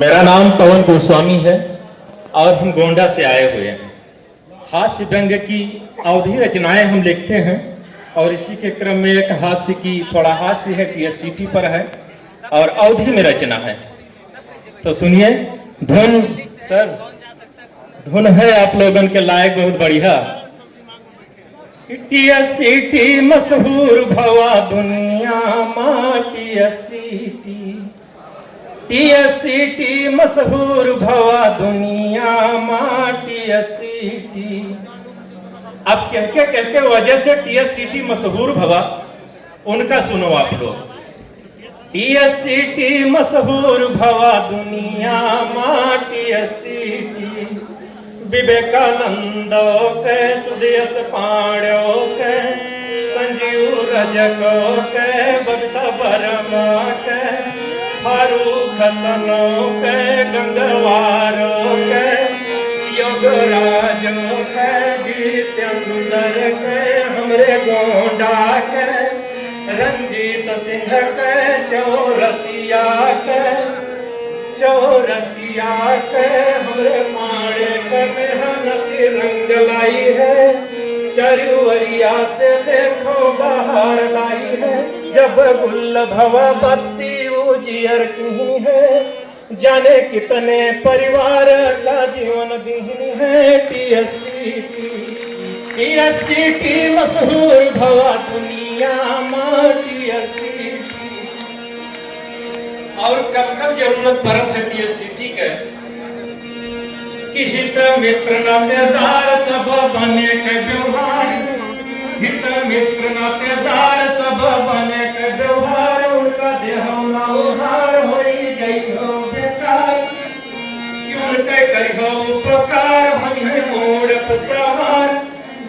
मेरा नाम पवन गोस्वामी है और हम गोंडा से आए हुए हैं। हास्य व्यंग्य की अवधि रचनाएं हम लिखते हैं और इसी के क्रम में एक हास्य की थोड़ा हास्य है, टीएससीटी पर है और अवधि में रचना है। तो सुनिए, धुन सर, धुन है आप लोगों के लायक बहुत बढ़िया। टीएससीटी मशहूर भवा दुनिया माँ टीएससीटी, टीएससीटी मशहूर भवा दुनिया माँ टीएससीटी। अब कहते वजह से टीएससीटी मशहूर भवा, उनका सुनो आप लोग। टीएससीटी मशहूर भवा दुनिया माँ टीएससीटी, विवेकानंद के सुदेश पांड्यो के संजीव रजको के बबीता वर्मा के फारूक हसनो के गंगवारो के योगराजो के जितेंद्र के हमरे गोंडा के रंजीत सिंह के चौरसिया के हमरे माड़े के मेहनती रंग लाई है, चरुवरिया से देखो बाहर लाई है। जब गुल भवा बत्ती उजियर की है, जाने कितने परिवार का जीवन दीन है। टीएससीटी, टीएससीटी मशहूर भवा दुनिया माँ टीएससीटी। और कब कब जरूरत पड़त है टीएससीटी के कि हित मित्र नातेदार सब बने के व्यवहार, हित मित्र नातेदार सब बने के व्यवहार, उनका देह ना उधार होई जइहो बेकार, कि उनके करिहो उपकार होई मोड़ पर सवार,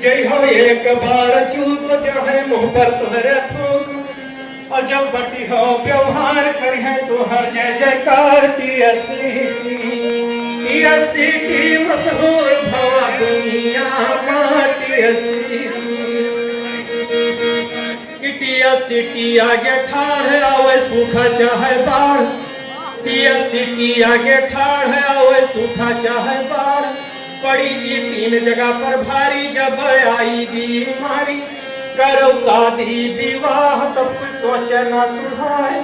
जइहो एक बार चूक देहे मुंह पर तुम्हारे थूक, और जब बटी हो व्यवहार करिहे तो हर जय जयकार। टीएससीटी, टीएससीटी मशहूर भवा दुनिया माँ टीएससीटी। टीएससीटी आगे ठाड़ आवे सूखा चाहे बाढ़, टीएससीटी आगे ठाड़ आवे सूखा चाहे बाढ़, पड़ी की 3 जगह पर भारी जब आई बीमारी, करो शादी विवाह तब कुछ सोचे न सुधाए,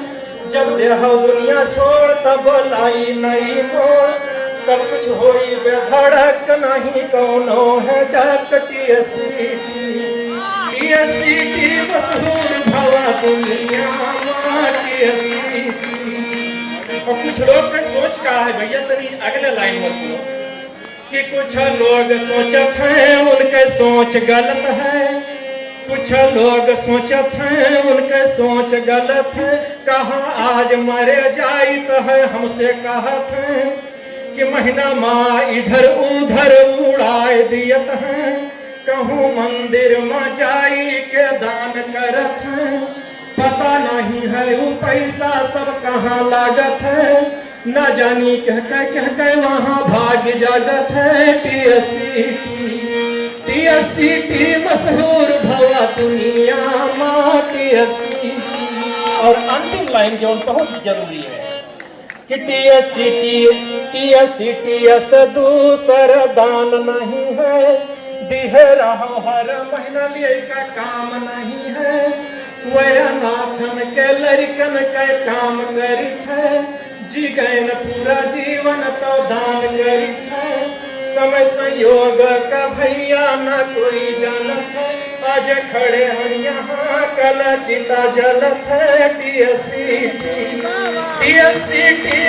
जब देहो दुनिया छोड़ तब लाई नई मोड़, सब कुछ होई बेधड़क नहीं कौनो है डक। टीएससीटी, टीएससीटी मशहूर भवा दुनिया माँ टीएससीटी। और कुछ लोग के सोच का है भैया, तनी अगले लाइन में सुनो कि कुछ लोग सोचत हैं उनके सोच गलत है, कुछ लोग सोचत हैं उनके सोच गलत है, कहाँ आज मरे जाइत है हमसे कहत है, कि महीना माँ इधर उधर उड़ाए दियत है, कहूँ मंदिर में जाई के दान करत है, पता नहीं है वो पैसा सब कहाँ लागत है, न जानी कह के वहाँ भाग्य जागत है। टीएससीटी, टीएससीटी मशहूर भवा दुनिया माँ टीएससीटी। और अंतिम लाइन जो बहुत जरूरी है कि टीएससीटी, टीएससीटी ऐसा दूसर दान नहीं है, दिह रहो हर महीना लिए का काम नहीं है, वह नाथन के लड़कन के काम करित है, जी गए न पूरा जीवन तो दान करित है, समय संयोग का भैया न कोई जानत है, आज खड़े हैं यहाँ कल चिता जलत है। TSCT, TSCT